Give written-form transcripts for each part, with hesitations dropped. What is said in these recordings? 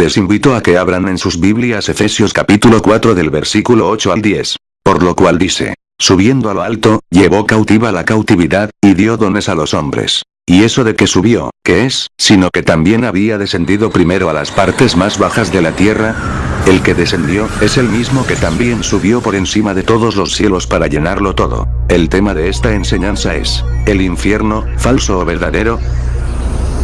Les invito a que abran en sus Biblias Efesios capítulo 4 del versículo 8 al 10. Por lo cual dice, subiendo a lo alto, llevó cautiva la cautividad, y dio dones a los hombres. Y eso de que subió, ¿qué es? Sino que también había descendido primero a las partes más bajas de la tierra. El que descendió, es el mismo que también subió por encima de todos los cielos para llenarlo todo. El tema de esta enseñanza es, ¿el infierno, falso o verdadero?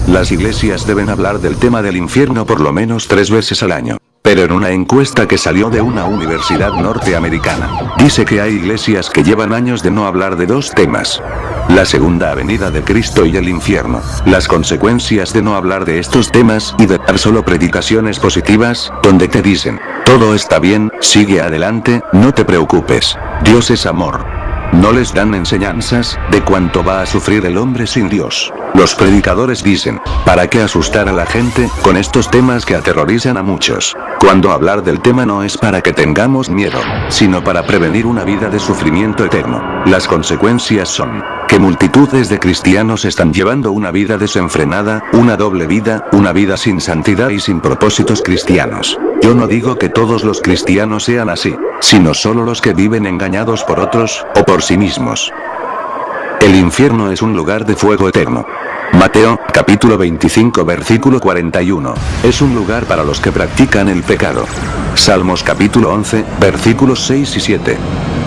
Las iglesias deben hablar del tema del infierno por lo menos 3 veces al año. Pero en una encuesta que salió de una universidad norteamericana, dice que hay iglesias que llevan años de no hablar de 2 temas. La segunda venida de Cristo y el infierno. Las consecuencias de no hablar de estos temas y de dar solo predicaciones positivas, donde te dicen, todo está bien, sigue adelante, no te preocupes, Dios es amor. No les dan enseñanzas de cuánto va a sufrir el hombre sin Dios. Los predicadores dicen, ¿para qué asustar a la gente con estos temas que aterrorizan a muchos? Cuando hablar del tema no es para que tengamos miedo, sino para prevenir una vida de sufrimiento eterno. Las consecuencias son que multitudes de cristianos están llevando una vida desenfrenada, una doble vida, una vida sin santidad y sin propósitos cristianos. Yo no digo que todos los cristianos sean así, sino solo los que viven engañados por otros, o por sí mismos. El infierno es un lugar de fuego eterno. Mateo, capítulo 25 versículo 41. Es un lugar para los que practican el pecado. Salmos capítulo 11, versículos 6 y 7.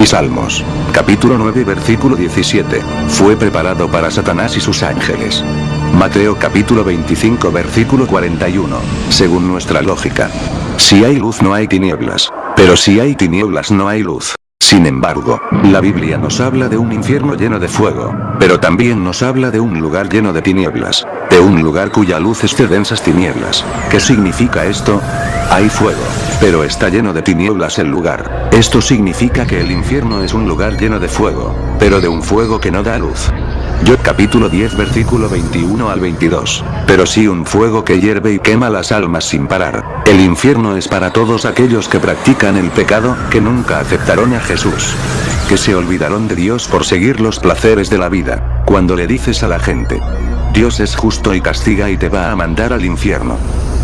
Y Salmos, capítulo 9 versículo 17. Fue preparado para Satanás y sus ángeles. Mateo capítulo 25 versículo 41. Según nuestra lógica. Si hay luz no hay tinieblas. Pero si hay tinieblas no hay luz. Sin embargo, la Biblia nos habla de un infierno lleno de fuego, pero también nos habla de un lugar lleno de tinieblas, de un lugar cuya luz es de densas tinieblas. ¿Qué significa esto? Hay fuego, pero está lleno de tinieblas el lugar. Esto significa que el infierno es un lugar lleno de fuego, pero de un fuego que no da luz. Job capítulo 10 versículo 21 al 22. Pero sí un fuego que hierve y quema las almas sin parar. El infierno es para todos aquellos que practican el pecado, que nunca aceptaron a Jesús, que se olvidaron de Dios por seguir los placeres de la vida. Cuando le dices a la gente, Dios es justo y castiga y te va a mandar al infierno,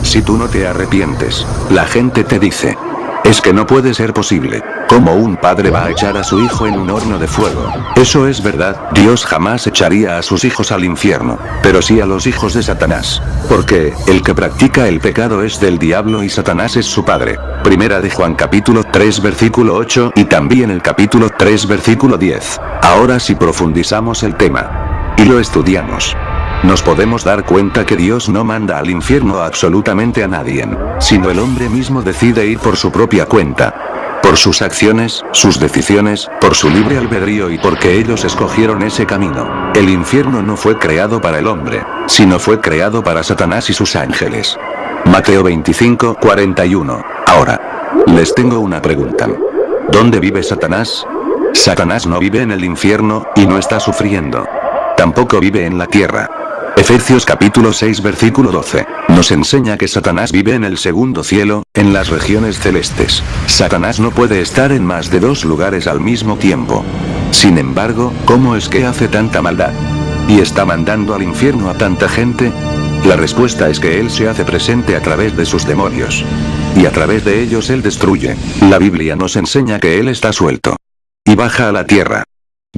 si tú no te arrepientes, la gente te dice, es que no puede ser posible. ¿Cómo un padre va a echar a su hijo en un horno de fuego? Eso es verdad, Dios jamás echaría a sus hijos al infierno, pero sí a los hijos de Satanás. Porque, el que practica el pecado es del diablo y Satanás es su padre. Primera de Juan capítulo 3 versículo 8 y también el capítulo 3 versículo 10. Ahora si profundizamos el tema y lo estudiamos, nos podemos dar cuenta que Dios no manda al infierno absolutamente a nadie, sino el hombre mismo decide ir por su propia cuenta. Por sus acciones, sus decisiones, por su libre albedrío y porque ellos escogieron ese camino. El infierno no fue creado para el hombre, sino fue creado para Satanás y sus ángeles. Mateo 25, 41. Ahora, les tengo una pregunta. ¿Dónde vive Satanás? Satanás no vive en el infierno, y no está sufriendo. Tampoco vive en la tierra. Efesios capítulo 6 versículo 12, nos enseña que Satanás vive en el segundo cielo, en las regiones celestes. Satanás no puede estar en más de 2 lugares al mismo tiempo. Sin embargo, ¿cómo es que hace tanta maldad? ¿Y está mandando al infierno a tanta gente? La respuesta es que él se hace presente a través de sus demonios. Y a través de ellos él destruye. La Biblia nos enseña que él está suelto. Y baja a la tierra.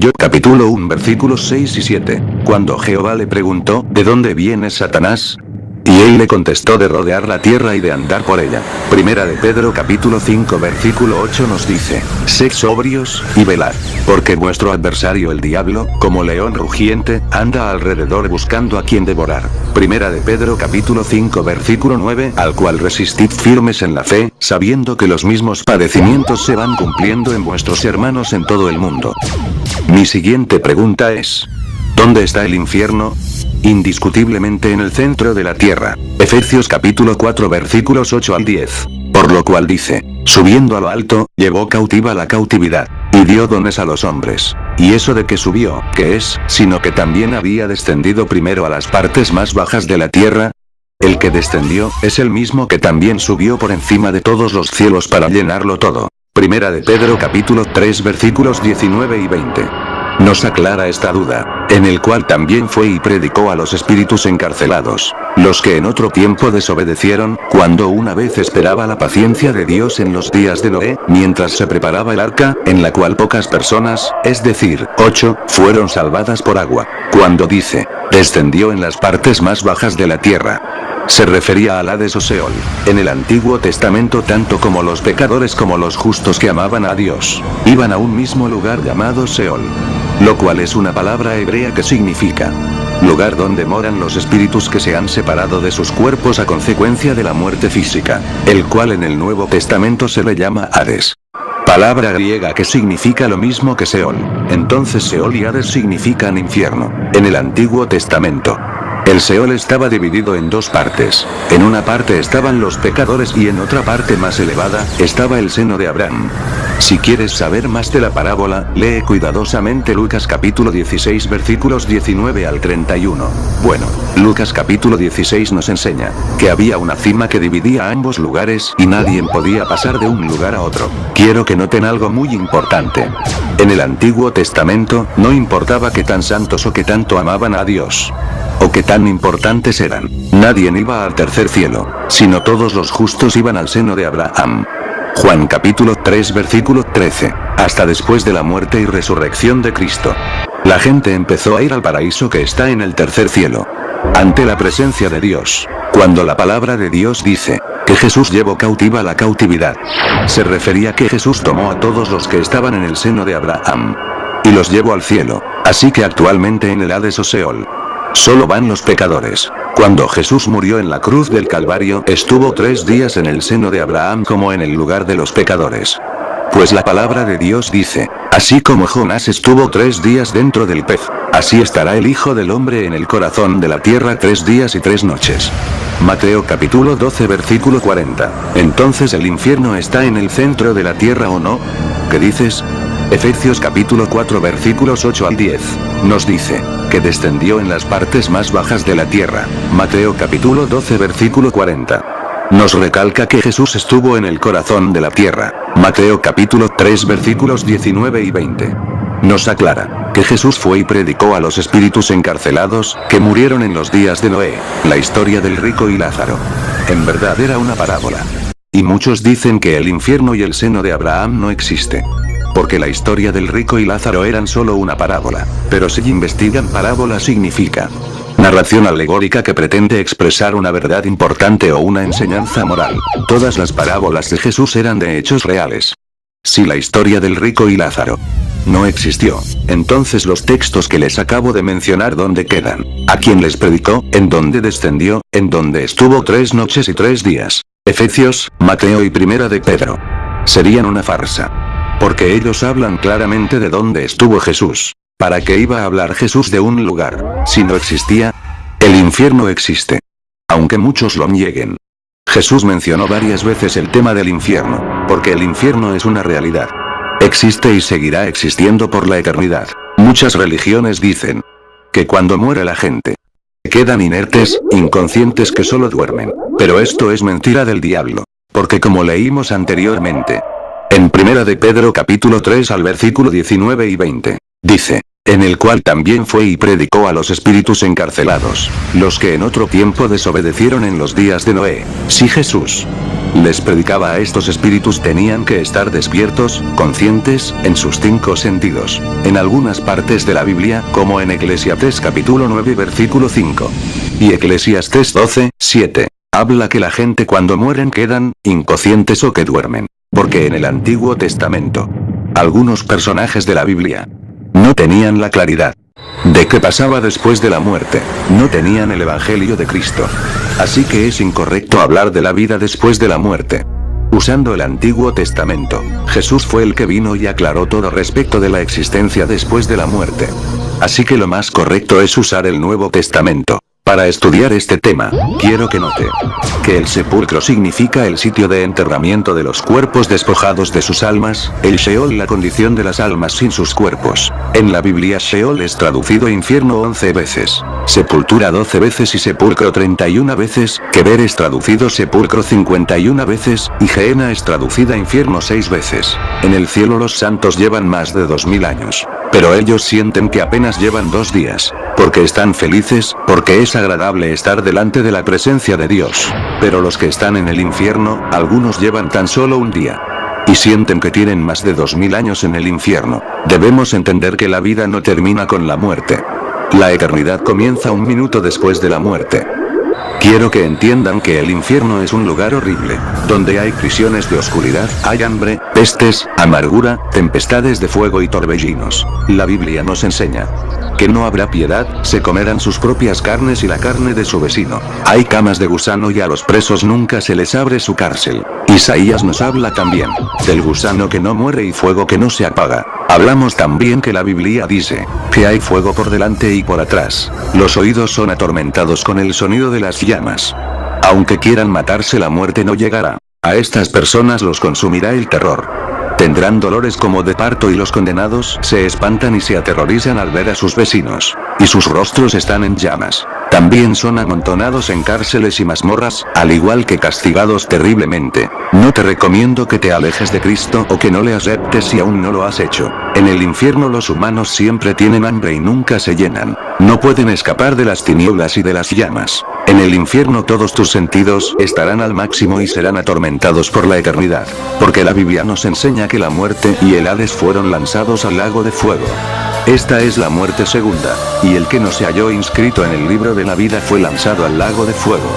Job capítulo 1 versículos 6 y 7. Cuando Jehová le preguntó, ¿de dónde viene Satanás? Y él le contestó, de rodear la tierra y de andar por ella. Primera de Pedro capítulo 5 versículo 8 nos dice, sed sobrios, y velad, porque vuestro adversario el diablo, como león rugiente, anda alrededor buscando a quien devorar. Primera de Pedro capítulo 5 versículo 9, al cual resistid firmes en la fe, sabiendo que los mismos padecimientos se van cumpliendo en vuestros hermanos en todo el mundo. Mi siguiente pregunta es, ¿dónde está el infierno? Indiscutiblemente en el centro de la tierra. Efesios capítulo 4 versículos 8 al 10. Por lo cual dice, subiendo a lo alto, llevó cautiva la cautividad, y dio dones a los hombres. Y eso de que subió, ¿qué es? Sino que también había descendido primero a las partes más bajas de la tierra. El que descendió, es el mismo que también subió por encima de todos los cielos para llenarlo todo. Primera de Pedro capítulo 3 versículos 19 y 20. nos aclara esta duda, en el cual también fue y predicó a los espíritus encarcelados, los que en otro tiempo desobedecieron, cuando una vez esperaba la paciencia de Dios en los días de Noé, mientras se preparaba el arca, en la cual pocas personas, es decir, 8, fueron salvadas por agua. Cuando dice, descendió en las partes más bajas de la tierra, se refería al Hades o Seol. En el Antiguo Testamento tanto como los pecadores como los justos que amaban a Dios, iban a un mismo lugar llamado Seol, lo cual es una palabra hebrea que significa lugar donde moran los espíritus que se han separado de sus cuerpos a consecuencia de la muerte física, el cual en el Nuevo Testamento se le llama Hades. Palabra griega que significa lo mismo que Seol. Entonces Seol y Hades significan infierno. En el Antiguo Testamento, el Seol estaba dividido en dos partes. En una parte estaban los pecadores y en otra parte más elevada, estaba el seno de Abraham. Si quieres saber más de la parábola, lee cuidadosamente Lucas capítulo 16 versículos 19 al 31. Bueno, Lucas capítulo 16 nos enseña que había una cima que dividía ambos lugares y nadie podía pasar de un lugar a otro. Quiero que noten algo muy importante. En el Antiguo Testamento, no importaba qué tan santos o qué tanto amaban a Dios, o qué tan importantes eran, nadie iba al tercer cielo, sino todos los justos iban al seno de Abraham. Juan capítulo 3 versículo 13, hasta después de la muerte y resurrección de Cristo, la gente empezó a ir al paraíso que está en el tercer cielo, ante la presencia de Dios. Cuando la palabra de Dios dice que Jesús llevó cautiva la cautividad, se refería que Jesús tomó a todos los que estaban en el seno de Abraham y los llevó al cielo, así que actualmente en el Hades o Seol solo van los pecadores. Cuando Jesús murió en la cruz del Calvario, estuvo 3 días en el seno de Abraham como en el lugar de los pecadores. Pues la palabra de Dios dice, así como Jonás estuvo 3 días dentro del pez, así estará el Hijo del Hombre en el corazón de la tierra 3 días y 3 noches. Mateo capítulo 12 versículo 40. Entonces el infierno está en el centro de la tierra ¿o no? ¿Qué dices? Efesios capítulo 4 versículos 8 al 10, nos dice que descendió en las partes más bajas de la tierra. Mateo capítulo 12 versículo 40. Nos recalca que Jesús estuvo en el corazón de la tierra. Mateo capítulo 3 versículos 19 y 20. Nos aclara que Jesús fue y predicó a los espíritus encarcelados, que murieron en los días de Noé, la historia del rico y Lázaro. En verdad era una parábola. Y muchos dicen que el infierno y el seno de Abraham no existe, porque la historia del rico y Lázaro eran solo una parábola. Pero si investigan, parábola significa narración alegórica que pretende expresar una verdad importante o una enseñanza moral. Todas las parábolas de Jesús eran de hechos reales. Si la historia del rico y Lázaro no existió, entonces los textos que les acabo de mencionar, ¿dónde quedan? ¿A quién les predicó? ¿En dónde descendió? ¿En dónde estuvo 3 noches y 3 días? Efesios, Mateo y Primera de Pedro serían una farsa, porque ellos hablan claramente de dónde estuvo Jesús. ¿Para qué iba a hablar Jesús de un lugar, si no existía? El infierno existe, aunque muchos lo nieguen. Jesús mencionó varias veces el tema del infierno, porque el infierno es una realidad. Existe y seguirá existiendo por la eternidad. Muchas religiones dicen que cuando muere la gente, quedan inertes, inconscientes, que solo duermen. Pero esto es mentira del diablo, porque como leímos anteriormente, en Primera de Pedro capítulo 3 al versículo 19 y 20, dice, en el cual también fue y predicó a los espíritus encarcelados, los que en otro tiempo desobedecieron en los días de Noé. Si Jesús les predicaba a estos espíritus, tenían que estar despiertos, conscientes, en sus 5 sentidos. En algunas partes de la Biblia, como en Eclesiastés capítulo 9 versículo 5, y Eclesiastés 12, 7, habla que la gente cuando mueren quedan inconscientes o que duermen. Porque en el Antiguo Testamento, algunos personajes de la Biblia no tenían la claridad de qué pasaba después de la muerte, no tenían el Evangelio de Cristo. Así que es incorrecto hablar de la vida después de la muerte usando el Antiguo Testamento. Jesús fue el que vino y aclaró todo respecto de la existencia después de la muerte. Así que lo más correcto es usar el Nuevo Testamento para estudiar este tema. Quiero que note que el sepulcro significa el sitio de enterramiento de los cuerpos despojados de sus almas, el Sheol la condición de las almas sin sus cuerpos. En la Biblia Sheol es traducido infierno 11 veces, sepultura 12 veces y sepulcro 31 veces, Keber es traducido sepulcro 51 veces, y Gehenna es traducida infierno 6 veces. En el cielo los santos llevan más de 2000 años. Pero ellos sienten que apenas llevan 2 días. Porque están felices, porque es agradable estar delante de la presencia de Dios. Pero los que están en el infierno, algunos llevan tan solo un día. Y sienten que tienen más de 2000 años en el infierno. Debemos entender que la vida no termina con la muerte. La eternidad comienza un minuto después de la muerte. Quiero que entiendan que el infierno es un lugar horrible, donde hay prisiones de oscuridad, hay hambre, pestes, amargura, tempestades de fuego y torbellinos. La Biblia nos enseña que no habrá piedad, se comerán sus propias carnes y la carne de su vecino. Hay camas de gusano y a los presos nunca se les abre su cárcel. Isaías nos habla también del gusano que no muere y fuego que no se apaga. Hablamos también que la Biblia dice que hay fuego por delante y por atrás. Los oídos son atormentados con el sonido de las llamas. Aunque quieran matarse, la muerte no llegará. A estas personas los consumirá el terror. Tendrán dolores como de parto y los condenados se espantan y se aterrorizan al ver a sus vecinos. Y sus rostros están en llamas. También son amontonados en cárceles y mazmorras, al igual que castigados terriblemente. No te recomiendo que te alejes de Cristo o que no le aceptes si aún no lo has hecho. En el infierno los humanos siempre tienen hambre y nunca se llenan. No pueden escapar de las tinieblas y de las llamas. En el infierno todos tus sentidos estarán al máximo y serán atormentados por la eternidad. Porque la Biblia nos enseña que la muerte y el Hades fueron lanzados al lago de fuego. Esta es la muerte segunda, y el que no se halló inscrito en el libro de la vida fue lanzado al lago de fuego.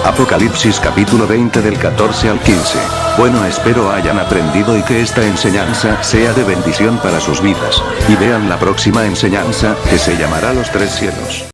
Apocalipsis capítulo 20 del 14 al 15. Bueno, espero hayan aprendido y que esta enseñanza sea de bendición para sus vidas. Y vean la próxima enseñanza, que se llamará Los 3 cielos.